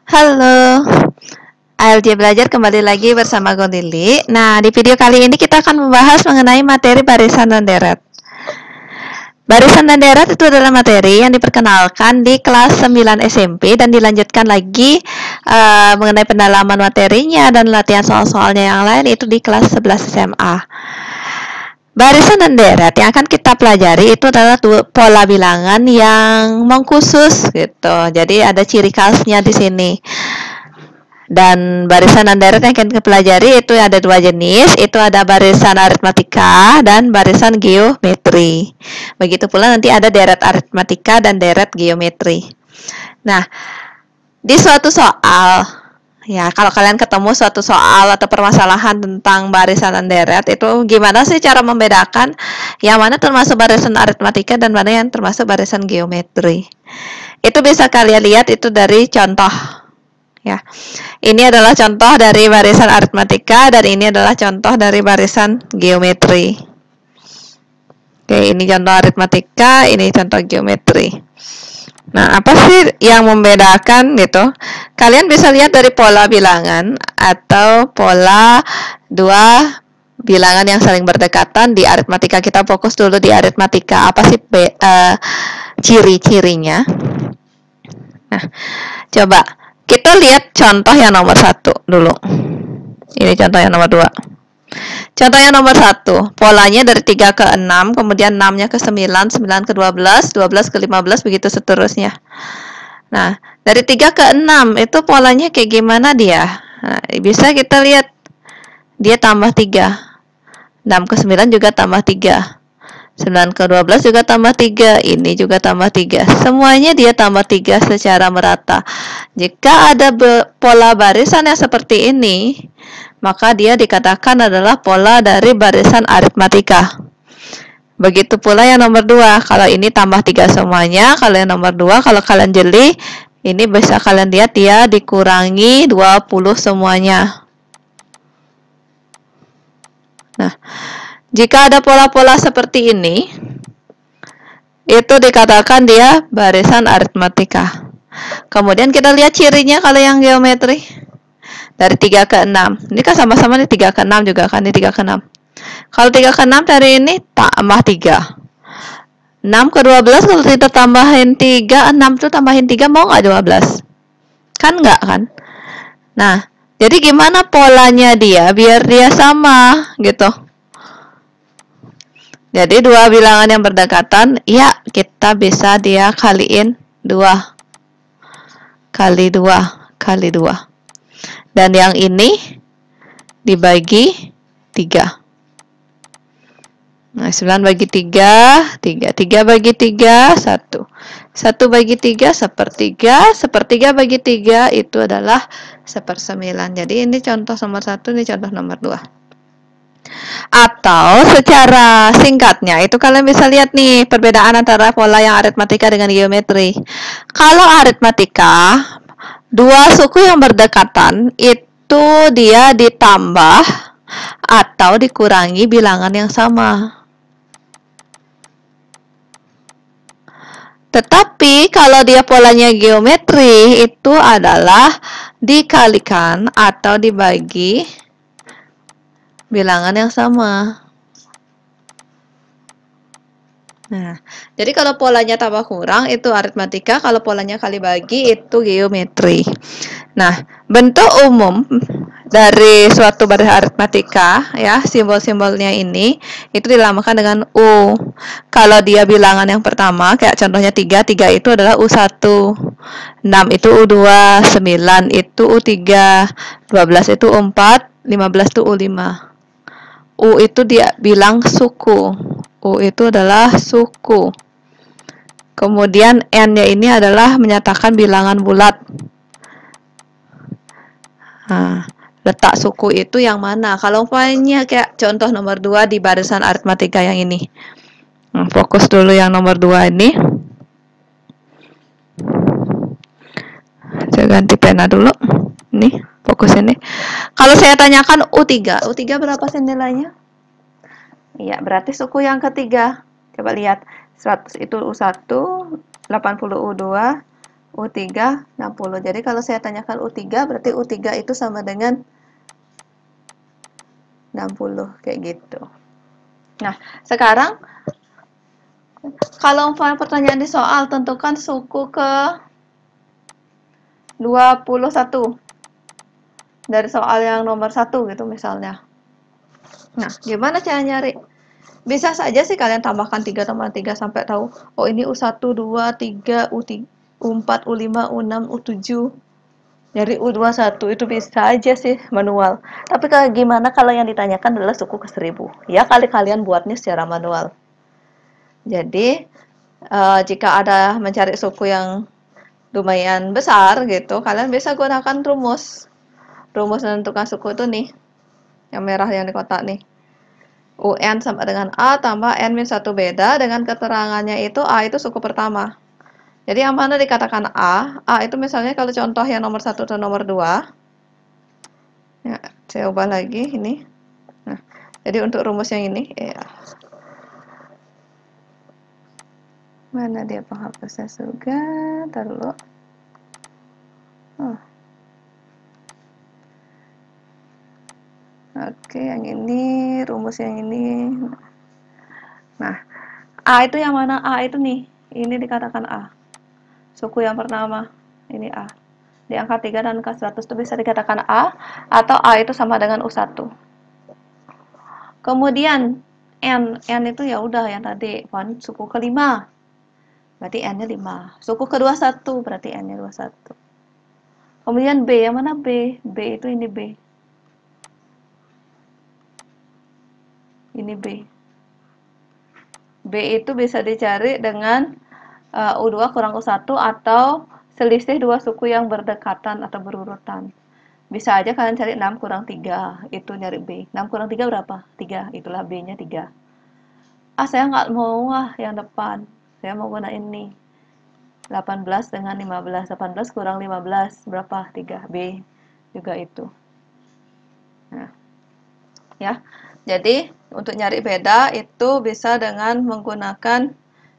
Halo, ALJ Belajar kembali lagi bersama Gondili. Nah, di video kali ini kita akan membahas mengenai materi barisan dan deret. Barisan dan deret itu adalah materi yang diperkenalkan di kelas 9 SMP dan dilanjutkan lagi mengenai pendalaman materinya dan latihan soal-soalnya yang lain itu di kelas 11 SMA. Barisan dan deret yang akan kita pelajari itu adalah pola bilangan yang mengkhusus gitu. Jadi ada ciri khasnya di sini. Dan barisan dan deret yang akan kita pelajari itu ada dua jenis, itu ada barisan aritmatika dan barisan geometri. Begitu pula nanti ada deret aritmatika dan deret geometri. Nah, di suatu soal, ya kalau kalian ketemu suatu soal atau permasalahan tentang barisan dan deret, itu gimana sih cara membedakan yang mana termasuk barisan aritmatika dan mana yang termasuk barisan geometri. Itu bisa kalian lihat itu dari contoh. Ya, ini adalah contoh dari barisan aritmatika dan ini adalah contoh dari barisan geometri. Oke, ini contoh aritmatika, ini contoh geometri. Nah, apa sih yang membedakan gitu? Kalian bisa lihat dari pola bilangan atau pola dua bilangan yang saling berdekatan di aritmatika. Kita fokus dulu di aritmatika. Apa sih ciri-cirinya? Nah, coba kita lihat contoh yang nomor 1 dulu. Ini contoh yang nomor 2. Contoh yang nomor 1, polanya dari 3 ke 6, kemudian 6-nya ke 9, 9 ke 12, 12 ke 15, begitu seterusnya. Nah, dari 3 ke 6, itu polanya kayak gimana dia? Nah, bisa kita lihat, dia tambah 3. 6 ke 9 juga tambah 3. 9 ke 12 juga tambah 3, ini juga tambah 3. Semuanya dia tambah 3 secara merata. Jika ada pola barisan yang seperti ini, maka dia dikatakan adalah pola dari barisan aritmatika. Begitu pula yang nomor 2, kalau ini tambah 3 semuanya, kalau yang nomor 2, kalau kalian jeli, ini bisa kalian lihat dia dikurangi 20 semuanya. Nah, jika ada pola-pola seperti ini, itu dikatakan dia barisan aritmatika. Kemudian kita lihat cirinya kalau yang geometri. Dari 3 ke 6. Ini kan sama-sama nih 3 ke 6 juga kan, ini 3 ke 6. Kalau 3 ke 6 dari ini tambah 3. 6 ke 12 kalau kita tambahin 3, 6 tuh tambahin 3 mau nggak 12? Kan nggak kan? Nah, jadi gimana polanya dia biar dia sama gitu. Jadi dua bilangan yang berdekatan, ya kita bisa dia kaliin 2. Kali 2, kali 2. Dan yang ini dibagi 3. Nah, 9 bagi 3, 3. 3 bagi 3, 1. 1 bagi 3, sepertiga. Sepertiga bagi 3 itu adalah 1/9. Jadi ini contoh nomor 1, ini contoh nomor 2. Atau secara singkatnya itu kalian bisa lihat nih perbedaan antara pola yang aritmatika dengan geometri. Kalau aritmatika, dua suku yang berdekatan itu dia ditambah atau dikurangi bilangan yang sama. Tetapi kalau dia polanya geometri itu adalah dikalikan atau dibagi bilangan yang sama. Nah, jadi kalau polanya tambah kurang itu aritmatika, kalau polanya kali bagi itu geometri. Nah, bentuk umum dari suatu barisan aritmatika ya, simbol-simbolnya ini itu dilambangkan dengan U. Kalau dia bilangan yang pertama kayak contohnya 3, 3 itu adalah U1. 6 itu U2, 9 itu U3, 12 itu U4, 15 itu U5. U itu dia bilang suku. U itu adalah suku. Kemudian N-nya ini adalah menyatakan bilangan bulat. Nah, letak suku itu yang mana? Kalau umpamanya kayak contoh nomor 2 di barisan aritmatika yang ini. Nah, fokus dulu yang nomor 2 ini. Saya ganti pena dulu. Nih, fokus ini. Kalau saya tanyakan U3. U3 berapa sih nilainya? Iya, berarti suku yang ketiga. Coba lihat. 100 itu U1, 80 U2, U3 60. Jadi kalau saya tanyakan U3 berarti U3 itu sama dengan 60 kayak gitu. Nah, sekarang kalau pertanyaan di soal tentukan suku ke 21 dari soal yang nomor 1 gitu misalnya. Nah, gimana cara nyari? Bisa saja sih kalian tambahkan 3 tambah 3 sampai tahu, oh ini U1, 2, 3, U3, U4, U5, U6, U7. Dari U21 itu bisa aja sih manual. Tapi gimana kalau yang ditanyakan adalah suku ke 1000? Ya kali kalian buatnya secara manual. Jadi, jika ada mencari suku yang lumayan besar gitu, kalian bisa gunakan rumus. Rumus menentukan suku itu nih, yang merah yang di kotak nih. UN sama dengan A tambah N-1 beda dengan keterangannya itu A itu suku pertama. Jadi yang mana dikatakan A? A itu misalnya kalau contoh yang nomor 1 dan nomor 2. Ya, saya ubah lagi ini. Nah, jadi untuk rumus yang ini, ya. Mana dia penghapusnya juga? Taruh. Oh. Oke, yang ini, rumus yang ini. Nah, A itu yang mana? A itu nih, ini dikatakan A. Suku yang pertama, ini A. Di angka 3 dan angka 100 itu bisa dikatakan A, atau A itu sama dengan U1. Kemudian, N itu ya udah yang tadi, suku kelima. Berarti N-nya 5. Suku ke-21, berarti N-nya 21. Kemudian B, yang mana B? B itu ini B. Ini B. B itu bisa dicari dengan U2 kurang U1 atau selisih dua suku yang berdekatan atau berurutan. Bisa aja kalian cari 6 kurang 3, itu nyari B. 6 kurang 3 berapa? 3, itulah B-nya 3. Saya nggak mau yang depan. Saya mau guna ini. 18 dengan 15. 18 kurang 15, berapa? 3. B juga itu. Nah, ya. Jadi, untuk nyari beda itu bisa dengan menggunakan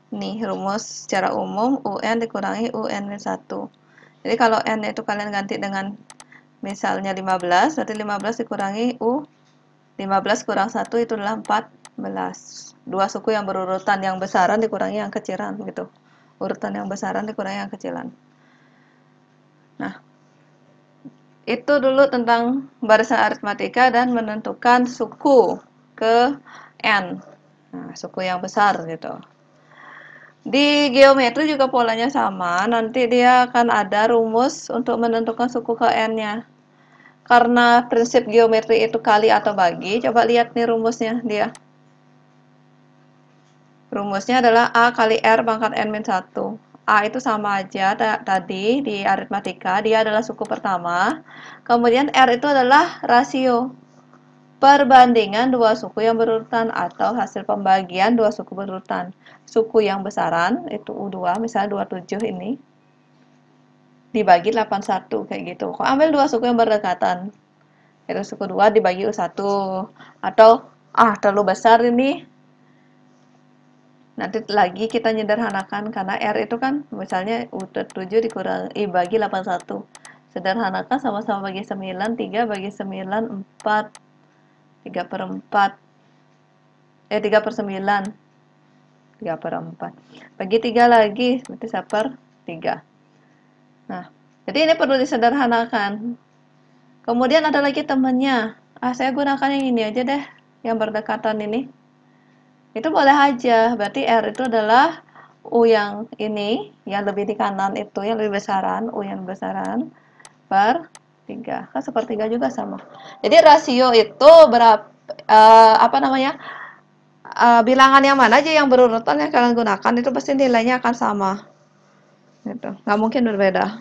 nih rumus secara umum UN dikurangi UN-1. Jadi kalau N itu kalian ganti dengan misalnya 15, berarti 15 dikurangi U, 15 kurang 1 itu adalah 14. Dua suku yang berurutan, yang besaran dikurangi yang kecilan gitu. Urutan yang besaran dikurangi yang kecilan. Nah, itu dulu tentang barisan aritmatika dan menentukan suku ke N. Nah, suku yang besar gitu. Di geometri juga polanya sama, nanti dia akan ada rumus untuk menentukan suku ke N-nya. Karena prinsip geometri itu kali atau bagi, coba lihat nih rumusnya dia. Rumusnya adalah A kali R pangkat N-1. A itu sama aja tadi di aritmatika, dia adalah suku pertama. Kemudian R itu adalah rasio perbandingan dua suku yang berurutan atau hasil pembagian dua suku berurutan. Suku yang besaran itu U2, misalnya 27 ini dibagi 81 kayak gitu. Kok ambil dua suku yang berdekatan. Itu suku 2 dibagi U1. Atau terlalu besar ini. Nanti lagi kita menyederhanakan karena R itu kan misalnya U7 dibagi 81. Sederhanakan sama-sama bagi 9, 3 bagi 9, 4, 3 per 4. 3 per 9. 3 per 4. Bagi 3 lagi, berarti 1 per 3. Nah, jadi ini perlu disederhanakan. Kemudian ada lagi temannya. Saya gunakan yang ini aja deh, yang berdekatan ini. Itu boleh aja, berarti R itu adalah U yang ini, yang lebih di kanan itu, yang lebih besaran, U yang besaran, per 3. Kan sepertiga juga sama. Jadi rasio itu bilangan yang mana aja yang berurutan yang kalian gunakan, itu pasti nilainya akan sama. Gitu. Nggak mungkin berbeda.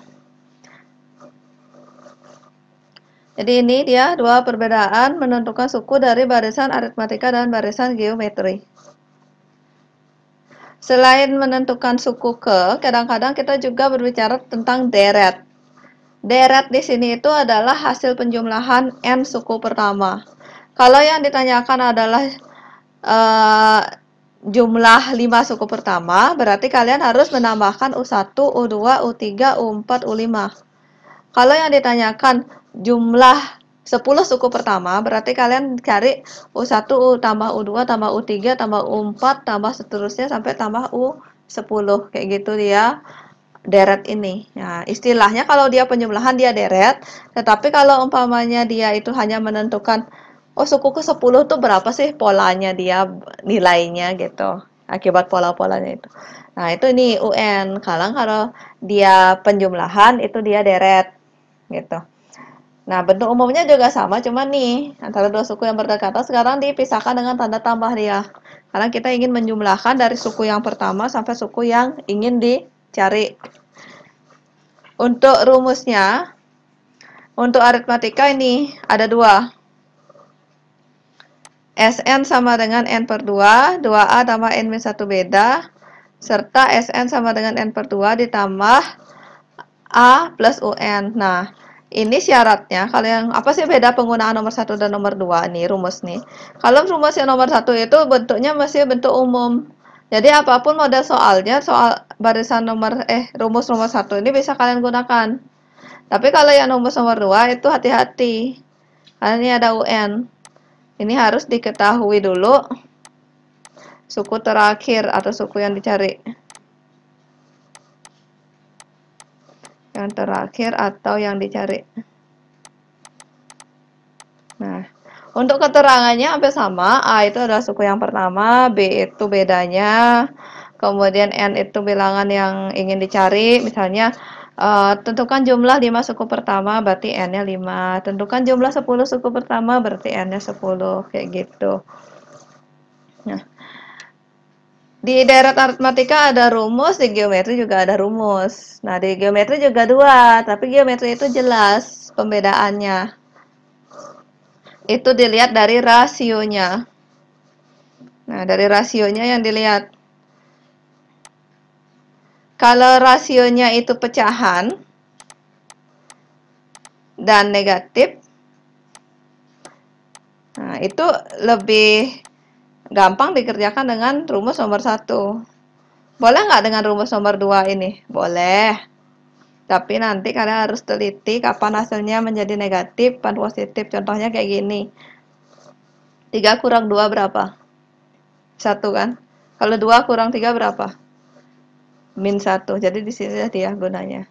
Jadi ini dia dua perbedaan menentukan suku dari barisan aritmatika dan barisan geometri. Selain menentukan suku ke, kadang-kadang kita juga berbicara tentang deret. Deret di sini itu adalah hasil penjumlahan n suku pertama. Kalau yang ditanyakan adalah jumlah 5 suku pertama, berarti kalian harus menambahkan U1, U2, U3, U4, U5. Kalau yang ditanyakan jumlah 10 suku pertama, berarti kalian cari U1, U tambah U2, tambah U3, tambah U4, tambah seterusnya sampai tambah U10. Kayak gitu dia deret ini. Nah, istilahnya kalau dia penjumlahan dia deret, tetapi kalau umpamanya dia itu hanya menentukan oh suku ke 10 tuh berapa sih polanya dia nilainya gitu. Akibat pola-polanya itu. Nah, itu ini UN. Kalau dia penjumlahan itu dia deret gitu. Nah, bentuk umumnya juga sama, cuman nih antara dua suku yang berdekatan sekarang dipisahkan dengan tanda tambah dia. Karena kita ingin menjumlahkan dari suku yang pertama sampai suku yang ingin dicari. Untuk rumusnya, untuk aritmatika ini ada dua. Sn sama dengan N per 2, 2A tambah N-1 beda, serta Sn sama dengan N per 2 ditambah A plus UN. Nah, ini syaratnya, kalau yang apa sih beda penggunaan nomor 1 dan nomor 2 nih, rumus nih. Kalau rumus yang nomor 1 itu bentuknya masih bentuk umum. Jadi apapun model soalnya, soal barisan rumus nomor 1 ini bisa kalian gunakan. Tapi kalau yang rumus nomor 2 itu hati-hati. Karena ini ada UN. Ini harus diketahui dulu suku terakhir atau suku yang dicari. Yang terakhir atau yang dicari. Nah, untuk keterangannya hampir sama. A itu adalah suku yang pertama, B itu bedanya, kemudian N itu bilangan yang ingin dicari. Misalnya, tentukan jumlah 5 suku pertama, berarti N-nya 5. Tentukan jumlah 10 suku pertama, berarti N-nya 10. Kayak gitu. Nah, di deret aritmatika ada rumus, di geometri juga ada rumus. Nah, di geometri juga dua, tapi geometri itu jelas pembedaannya. Itu dilihat dari rasionya. Nah, dari rasionya yang dilihat. Kalau rasionya itu pecahan dan negatif, nah itu lebih gampang dikerjakan dengan rumus nomor 1. Boleh nggak dengan rumus nomor 2 ini? Boleh. Tapi nanti kalian harus teliti kapan hasilnya menjadi negatif, kapan positif. Contohnya kayak gini. 3 kurang 2 berapa? 1 kan? Kalau 2 kurang 3 berapa? Min 1. Jadi di sini dia gunanya.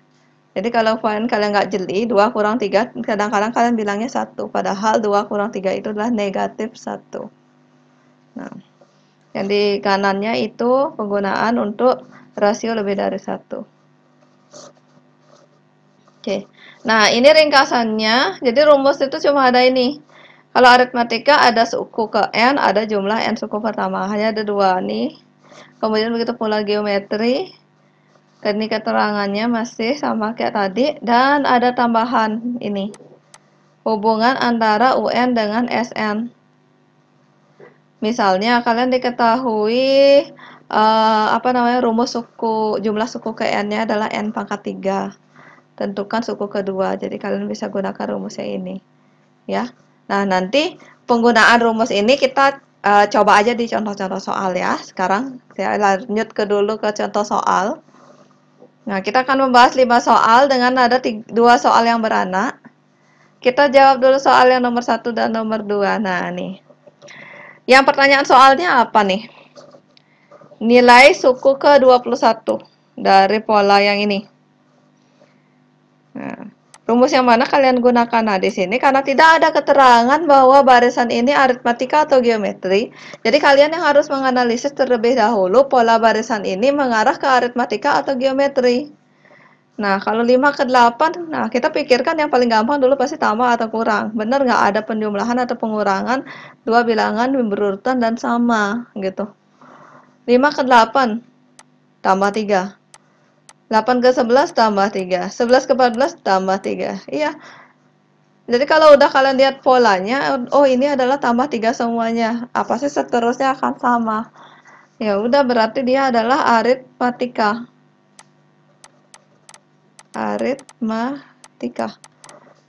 Jadi kalau kalian nggak jeli, 2 kurang 3, kadang-kadang kalian bilangnya 1. Padahal 2 kurang 3 itu adalah negatif 1. Nah, yang di kanannya itu penggunaan untuk rasio lebih dari 1. Oke. Nah, ini ringkasannya. Jadi rumus itu cuma ada ini. Kalau aritmatika ada suku ke N, ada jumlah N suku pertama. Hanya ada dua nih. Kemudian begitu pula geometri. Ini keterangannya masih sama kayak tadi. Dan ada tambahan ini. Hubungan antara UN dengan SN. Misalnya kalian diketahui rumus suku jumlah suku ke N-nya adalah N pangkat 3. Tentukan suku kedua. Jadi kalian bisa gunakan rumusnya ini. Ya. Nah, nanti penggunaan rumus ini kita coba aja di contoh-contoh soal ya. Sekarang saya lanjut dulu ke contoh soal. Nah, kita akan membahas 5 soal dengan ada 2 soal yang beranak. Kita jawab dulu soal yang nomor 1 dan nomor 2. Nah, nih. Yang pertanyaan soalnya apa nih? Nilai suku ke-21 dari pola yang ini. Nah, rumus yang mana kalian gunakan? Nah, di sini karena tidak ada keterangan bahwa barisan ini aritmatika atau geometri, jadi kalian yang harus menganalisis terlebih dahulu pola barisan ini mengarah ke aritmatika atau geometri. Nah, kalau 5 ke 8, nah kita pikirkan yang paling gampang dulu pasti tambah atau kurang. Benar nggak ada penjumlahan atau pengurangan dua bilangan berurutan dan sama gitu. 5 ke 8 tambah 3. 8 ke 11 tambah 3. 11 ke 14 tambah 3. Iya. Jadi kalau udah kalian lihat polanya, oh ini adalah tambah 3 semuanya. Apa sih seterusnya akan sama. Ya udah berarti dia adalah aritmatika. Aritmatika.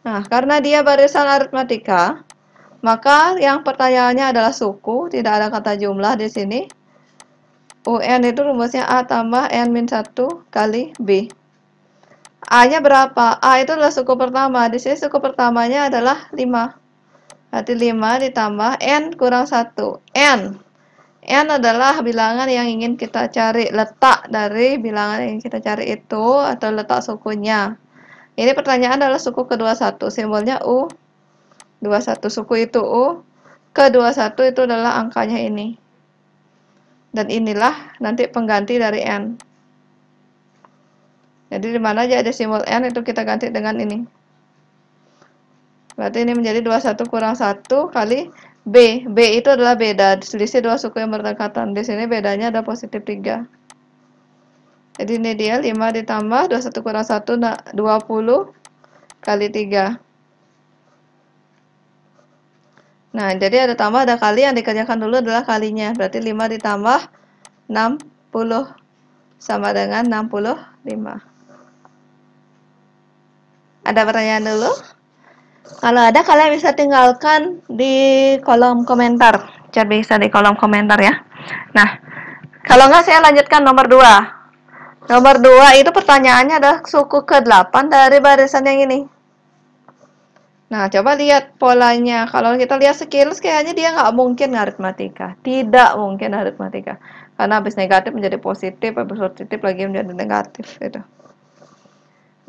Nah, karena dia barisan aritmatika, maka yang pertanyaannya adalah suku, tidak ada kata jumlah di sini. UN itu rumusnya A tambah N min 1 kali B. A-nya berapa? A itu adalah suku pertama. Di sini suku pertamanya adalah 5. Berarti 5 ditambah N kurang 1. N adalah bilangan yang ingin kita cari. Letak dari bilangan yang ingin kita cari itu, atau letak sukunya. Ini pertanyaan adalah suku ke-21. Simbolnya U. 21. Suku itu U. Ke-21 itu adalah angkanya ini. Dan inilah nanti pengganti dari N. Jadi di mana aja ada simbol N itu kita ganti dengan ini. Berarti ini menjadi 21 kurang 1 kali B. B itu adalah beda, selisih dua suku yang berdekatan. Di sini bedanya ada positif 3. Jadi ini dia 5 ditambah 21 kurang 1, 20 kali 3. Nah, jadi ada tambah, ada kali, yang dikerjakan dulu adalah kalinya. Berarti 5 ditambah 60 sama dengan 65. Ada pertanyaan dulu? Kalau ada, kalian bisa tinggalkan di kolom komentar. Chat bisa di kolom komentar ya. Nah, kalau nggak saya lanjutkan nomor 2. Nomor 2 itu pertanyaannya adalah suku ke-8 dari barisan yang ini. Nah, coba lihat polanya. Kalau kita lihat sekilas, kayaknya dia nggak mungkin aritmatika. Tidak mungkin aritmatika. Karena habis negatif menjadi positif, habis positif lagi menjadi negatif. Gitu.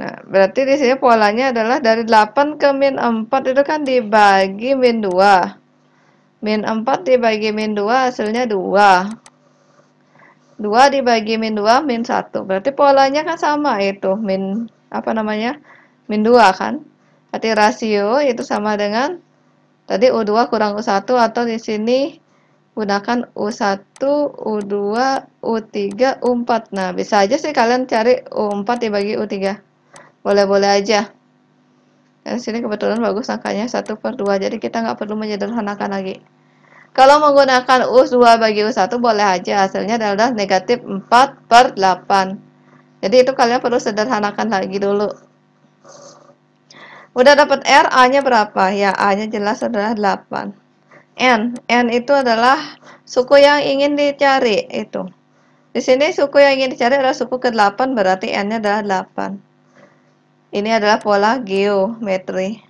Nah, berarti di sini polanya adalah dari 8 ke min 4 itu kan dibagi min 2. Min 4 dibagi min 2 hasilnya 2. 2 dibagi min 2 min 1. Berarti polanya kan sama itu. Min, min 2 kan. Berarti rasio itu sama dengan tadi U2 kurang U1, atau di sini gunakan U1, U2, U3, U4. Nah, bisa aja sih kalian cari U4 dibagi U3. Boleh-boleh aja. Dan sini kebetulan bagus angkanya 1/2, jadi kita nggak perlu menyederhanakan lagi. Kalau menggunakan U2 bagi U1 boleh aja, hasilnya adalah negatif 4/8. Jadi itu kalian perlu sederhanakan lagi dulu. Udah dapat R, A-nya berapa? Ya, A-nya jelas adalah 8. N itu adalah suku yang ingin dicari itu. Di sini suku yang ingin dicari adalah suku ke-8, berarti N-nya adalah 8. Ini adalah pola geometri.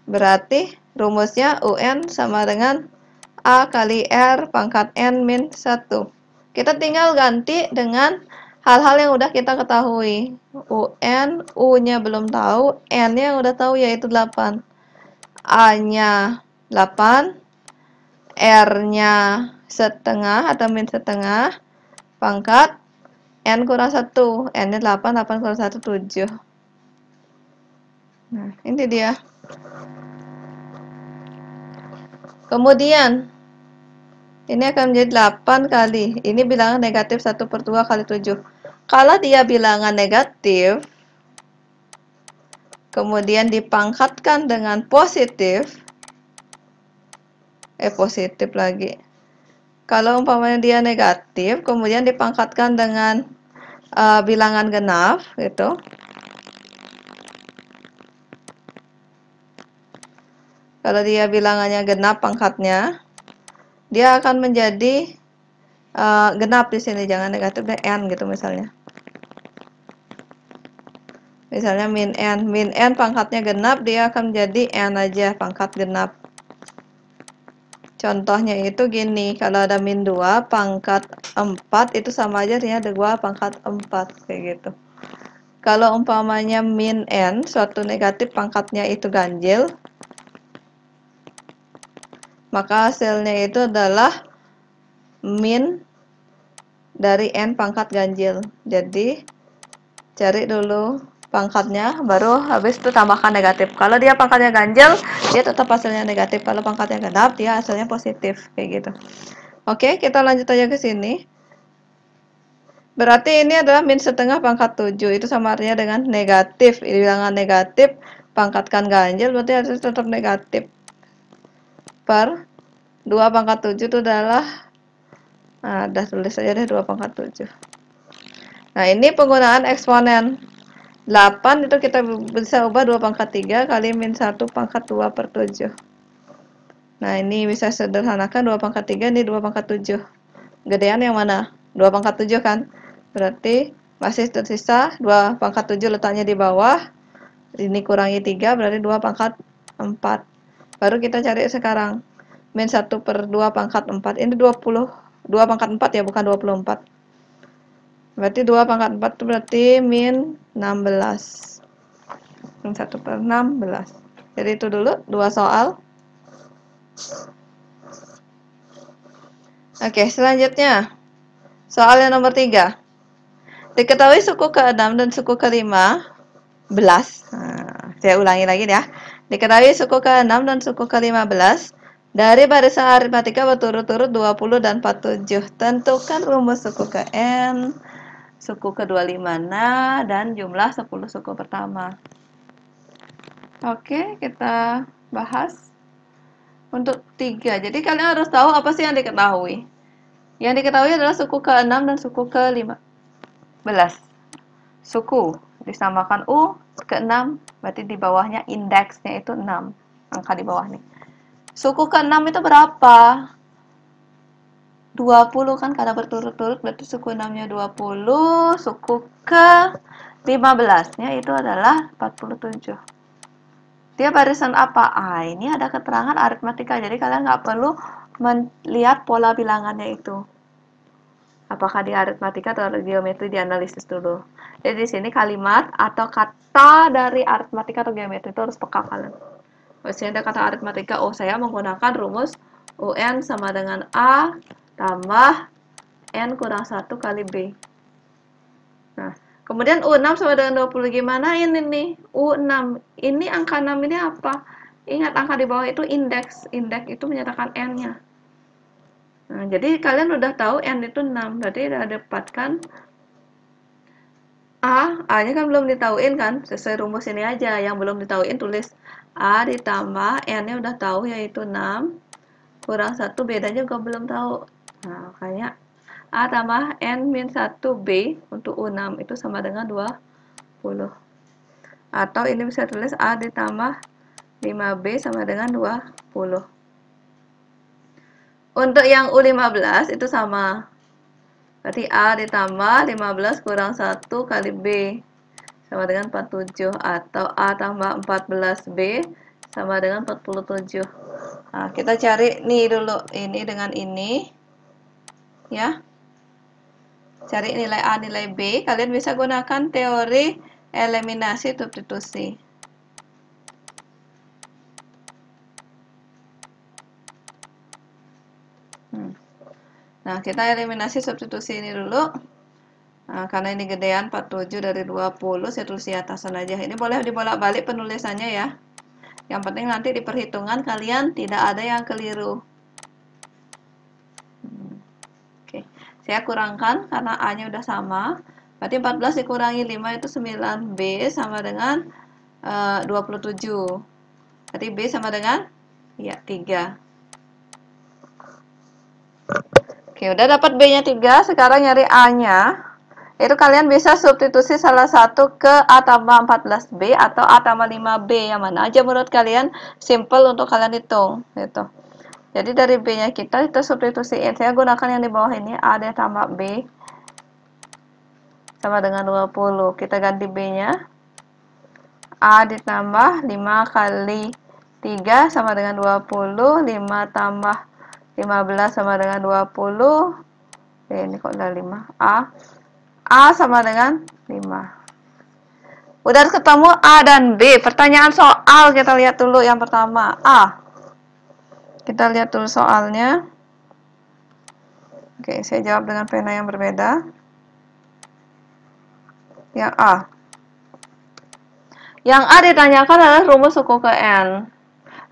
Berarti rumusnya UN sama dengan A kali R pangkat N min 1. Kita tinggal ganti dengan hal-hal yang udah kita ketahui. UN, U-nya belum tahu, N-nya udah tahu yaitu 8. A-nya 8, R-nya setengah atau min setengah, pangkat N kurang 1. N-nya 8, 8 kurang 1, 7. Nah, ini dia. Kemudian, ini akan menjadi 8 kali. Ini bilangan negatif 1/2 kali 7. Kalau dia bilangan negatif, kemudian dipangkatkan dengan positif, positif lagi. Kalau umpamanya dia negatif, kemudian dipangkatkan dengan bilangan genap, gitu. Kalau dia bilangannya genap pangkatnya, dia akan menjadi genap di sini, jangan negatif, N gitu misalnya. Misalnya min N pangkatnya genap, dia akan menjadi N aja, pangkat genap. Contohnya itu gini, kalau ada min 2 pangkat 4 itu sama aja artinya ada 2 pangkat 4, kayak gitu. Kalau umpamanya min N, suatu negatif pangkatnya itu ganjil, maka hasilnya itu adalah min dari N pangkat ganjil. Jadi, cari dulu pangkatnya, baru habis itu tambahkan negatif. Kalau dia pangkatnya ganjil, dia tetap hasilnya negatif. Kalau pangkatnya genap, dia hasilnya positif, kayak gitu. Oke, kita lanjut aja ke sini. Berarti ini adalah min setengah pangkat 7. Itu sama artinya dengan negatif. Bilangan negatif, pangkatkan ganjil, berarti harus tetap negatif. Per 2 pangkat 7 itu adalah, nah, udah tulis aja deh 2 pangkat 7. Nah, ini penggunaan eksponen. 8 itu kita bisa ubah 2 pangkat 3 kali min 1 pangkat 2/7. Nah, ini bisa sederhanakan 2 pangkat 3, ini 2 pangkat 7. gedean yang mana? 2 pangkat 7 kan? Berarti masih tersisa 2 pangkat 7 letaknya di bawah. Ini kurangi 3 berarti 2 pangkat 4. Baru kita cari sekarang. Min 1/2 pangkat 4. Ini 2 pangkat 4 ya, bukan 24. Berarti 2 pangkat 4 itu berarti min 16. Min 1/16. Jadi itu dulu 2 soal. Oke, selanjutnya. Soal yang nomor 3. Diketahui suku ke-6 dan suku ke-15. Nah, saya ulangi lagi ya. Diketahui suku ke-6 dan suku ke-15 dari barisan aritmatika berturut-turut 20 dan 47. Tentukan rumus suku ke N, suku ke-25 dan jumlah 10 suku pertama. Oke, kita bahas untuk 3. Jadi kalian harus tahu apa sih yang diketahui. Yang diketahui adalah suku ke-6 dan suku ke-15. Suku disamakan U ke-6, berarti di bawahnya indeksnya itu 6, angka di bawah nih. Suku ke-6 itu berapa? 20 kan, karena berturut-turut berarti suku 6-nya 20, suku ke-15-nya itu adalah 47. Dia barisan apa? Ini ada keterangan aritmatika, jadi kalian nggak perlu melihat pola bilangannya itu. Apakah di aritmatika atau geometri dianalisis dulu. Jadi di sini kalimat atau kata dari aritmatika atau geometri itu harus peka kalian. Maksudnya ada kata aritmatika, saya menggunakan rumus UN sama dengan A tambah N kurang 1 kali B. Nah, kemudian U6 sama dengan 20 gimana ini nih? U6, ini angka 6 ini apa? Ingat angka di bawah itu indeks. Indeks itu menyatakan N-nya. Nah, jadi kalian udah tahu N itu 6, berarti udah dapatkan A-nya kan belum ditauin kan, sesuai rumus ini aja, yang belum ditauin tulis A ditambah N-nya udah tahu yaitu 6, kurang 1, bedanya juga belum tahu. Nah, makanya A tambah N min 1B untuk U6 itu sama dengan 20. Atau ini bisa tulis A ditambah 5B sama dengan 20. Untuk yang U15 itu sama. Berarti A ditambah 15 kurang 1 kali B sama dengan 47. Atau A tambah 14B sama dengan 47. Nah, kita cari nih dulu. Ini dengan ini. Ya. Cari nilai A, nilai B. Kalian bisa gunakan teori eliminasi substitusi. Nah, kita eliminasi substitusi ini dulu. Nah, karena ini gedean 47 dari 20, saya tulis di atasan aja. Ini boleh dibolak-balik penulisannya ya. Yang penting nanti di perhitungan kalian tidak ada yang keliru. Oke, saya kurangkan karena A-nya udah sama. Berarti 14 dikurangi 5 itu 9. B sama dengan 27. Berarti B sama dengan 3. Oke, udah dapat B-nya 3, sekarang nyari A-nya. Itu kalian bisa substitusi salah satu ke A tambah 14B atau A tambah 5B. Yang mana aja menurut kalian simple untuk kalian hitung. Gitu. Jadi dari B-nya kita substitusiin. Saya gunakan yang di bawah ini, A ditambah B sama dengan 20. Kita ganti B-nya. A ditambah 5 kali 3 sama dengan 20. 5 tambah 15 sama dengan 20. Ini kok udah 5. A sama dengan 5. Udah ketemu A dan B. Pertanyaan soal kita lihat dulu yang pertama. A. Kita lihat dulu soalnya. Oke, saya jawab dengan pena yang berbeda. Yang A. Yang A ditanyakan adalah rumus suku ke N.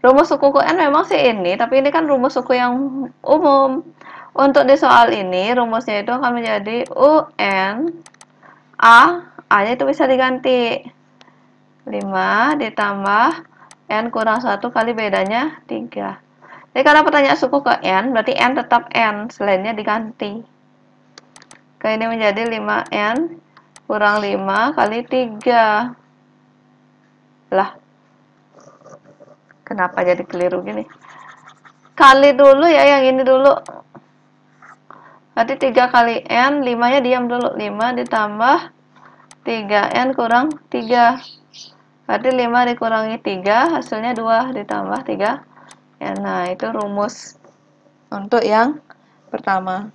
Rumus suku ke N memang sih ini, tapi ini kan rumus suku yang umum. Untuk di soal ini, rumusnya itu akan menjadi UN A-nya itu bisa diganti 5 ditambah N kurang 1 kali bedanya 3. Jadi karena pertanyaan suku ke N, berarti N tetap N, selainnya diganti. Oke, ini menjadi 5N kurang 5 kali 3. Lah, kenapa jadi keliru gini? Kali dulu ya, yang ini dulu. Berarti 3 kali N, 5-nya diam dulu. 5 ditambah 3N kurang 3. Berarti 5 dikurangi 3, hasilnya 2 ditambah 3N. Nah, itu rumus untuk yang pertama.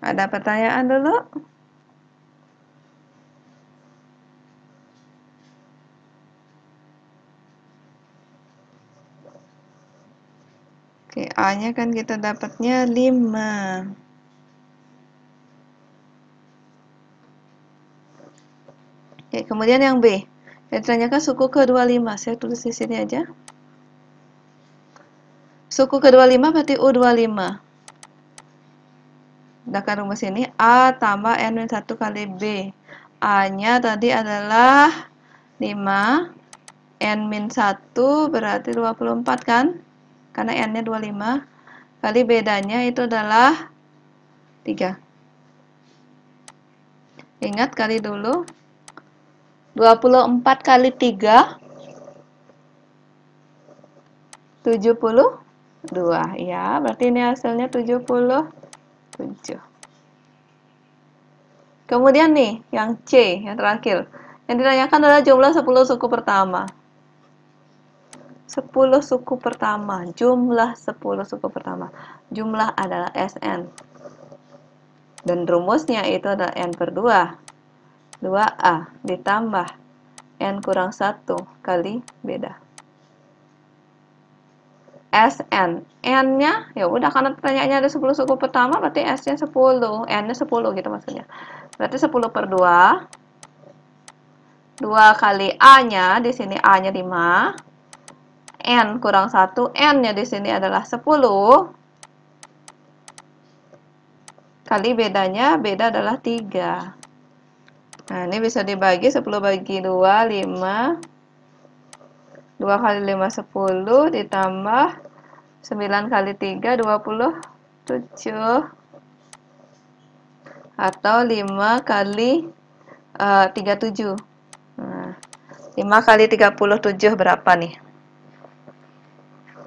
Ada pertanyaan dulu? Oke, A-nya kan kita dapatnya 5. Oke, kemudian yang B. Yang ditanyakan suku ke-25. Saya tulis di sini aja. Suku ke-25 berarti U25. Sedangkan rumus ini A tambah N-1 kali B. A-nya tadi adalah 5. N-1 berarti 24 kan? Karena N-nya 25. Kali bedanya itu adalah 3. Ingat kali dulu. 24 kali 3 72. Ya, berarti ini hasilnya 77. Kemudian nih, yang C, yang terakhir. Yang ditanyakan adalah jumlah 10 suku pertama. 10 suku pertama, jumlah 10 suku pertama. Jumlah adalah Sn. Dan rumusnya itu adalah N per 2. 2A ditambah N kurang 1 kali beda. Sn. N-nya, ya udah karena pertanyaannya ada 10 suku pertama, berarti S-nya 10. N-nya 10 gitu maksudnya. Berarti 10 per 2. 2 kali A-nya, di sini A-nya 5. N kurang 1, N-nya di sini adalah 10. Kali bedanya, beda adalah 3. Nah, ini bisa dibagi 10 bagi 2, 5. 2 kali 5, 10. Ditambah 9 kali 3, 27. Atau 5 kali 37. Nah, 5 kali 37 berapa nih?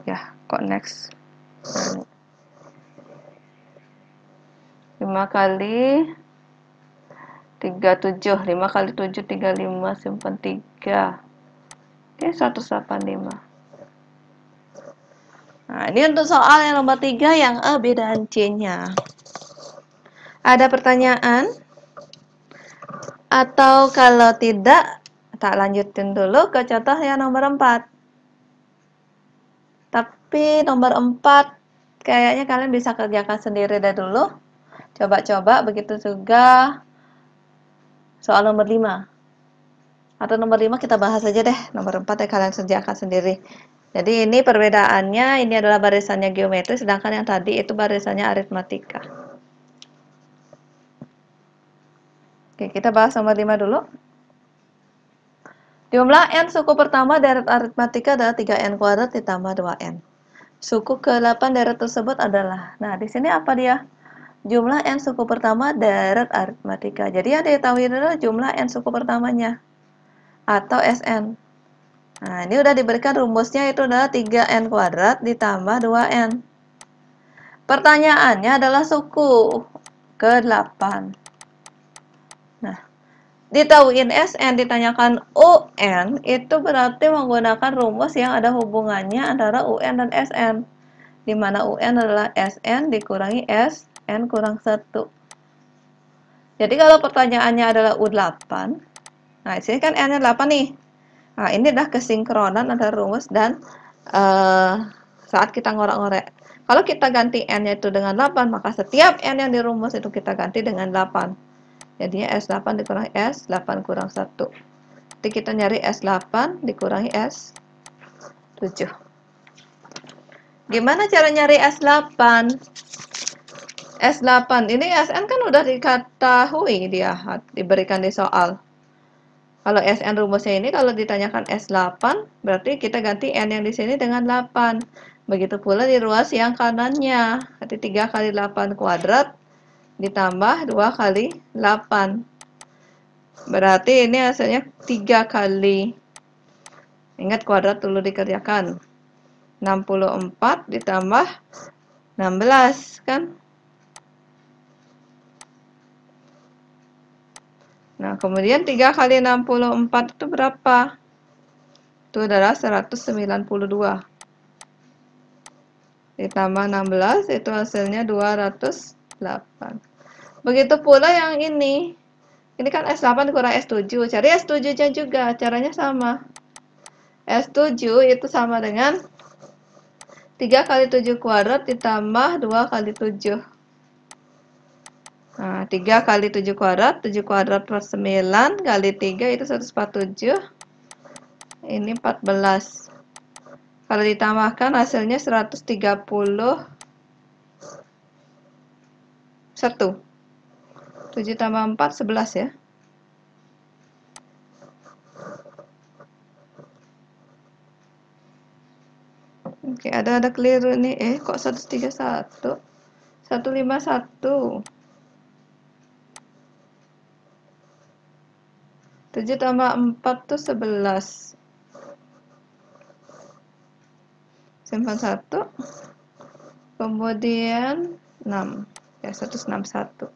Ya, kok next? 5 kali 37, 5 kali 7, 35, simpan 3. Oke, 185. Nah, ini untuk soal yang nomor 3 yang A, B, dan C-nya. Ada pertanyaan? Atau kalau tidak, tak lanjutin dulu ke contoh yang nomor 4. Tapi nomor 4, kayaknya kalian bisa kerjakan sendiri deh dulu. Coba-coba, begitu juga soal nomor 5. Atau nomor 5 kita bahas aja deh. Nomor 4 ya kalian kerjakan sendiri. Jadi ini perbedaannya, ini adalah barisannya geometri, sedangkan yang tadi itu barisannya aritmatika. Oke, kita bahas nomor 5 dulu. Jumlah N suku pertama deret aritmatika adalah 3N kuadrat ditambah 2N. Suku ke-8 deret tersebut adalah, nah di sini apa dia? Jumlah N suku pertama deret aritmatika. Jadi yang diketahui adalah jumlah N suku pertamanya, atau Sn. Nah, ini udah diberikan rumusnya itu adalah 3N kuadrat ditambah 2N. Pertanyaannya adalah suku ke-8. Nah, ditauin Sn, ditanyakan UN, itu berarti menggunakan rumus yang ada hubungannya antara UN dan Sn. Di mana UN adalah Sn dikurangi Sn kurang 1. Jadi kalau pertanyaannya adalah U8, nah di sini kan N-nya 8 nih. Nah, ini adalah kesinkronan antara rumus dan saat kita ngorek-ngorek. Kalau kita ganti N-nya itu dengan 8, maka setiap N yang di rumus itu kita ganti dengan 8. Jadinya S8 dikurangi S8 kurang 1. Jadi kita nyari S8 dikurangi S7. Gimana cara nyari S8? S8, ini Sn kan udah diketahui dia, diberikan di soal. Kalau Sn rumusnya ini kalau ditanyakan S8, berarti kita ganti N yang di sini dengan 8. Begitu pula di ruas yang kanannya. Berarti 3 kali 8 kuadrat ditambah 2 kali 8. Berarti ini hasilnya 3 kali. Ingat kuadrat dulu dikerjakan. 64 ditambah 16 kan. Nah, kemudian 3 kali 64 itu berapa? Itu adalah 192. Ditambah 16 itu hasilnya 208. Begitu pula yang ini. Ini kan S8 kurang S7. Cari S7-nya juga. Caranya sama. S7 itu sama dengan 3 kali 7 kuadrat ditambah 2 kali 7. Nah, 3 kali 7 kuadrat, 7 kuadrat per 9 kali 3 itu 147. Ini 14. Kalau ditambahkan hasilnya 131. 7 tambah 4, 11 ya. Oke, ada keliru nih. Kok 131? 151. 7 tambah 4 tuh 11. Simpan 1. Kemudian 6. Ya, 161.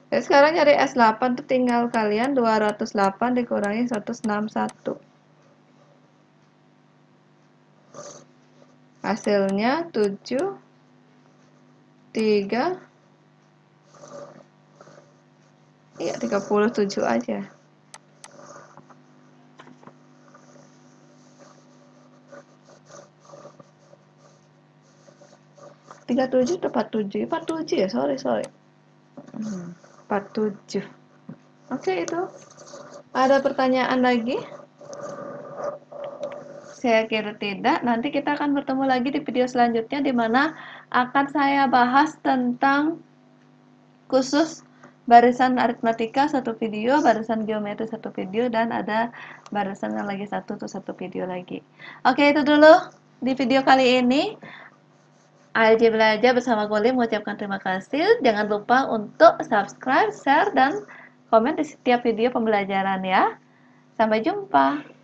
Jadi sekarang nyari S8 tuh tinggal kalian 208 dikurangi 161. Hasilnya 7, 3, iya 37 aja. Tiga tujuh atau 47? 47 ya, sorry. 47. Oke, itu. Ada pertanyaan lagi? Saya kira tidak. Nanti kita akan bertemu lagi di video selanjutnya di mana akan saya bahas tentang khusus barisan aritmatika satu video, barisan geometri satu video, dan ada barisan yang lagi satu video lagi. Oke, itu dulu di video kali ini. ALJ Belajar bersama Goli mengucapkan terima kasih. Jangan lupa untuk subscribe, share, dan komen di setiap video pembelajaran ya. Sampai jumpa.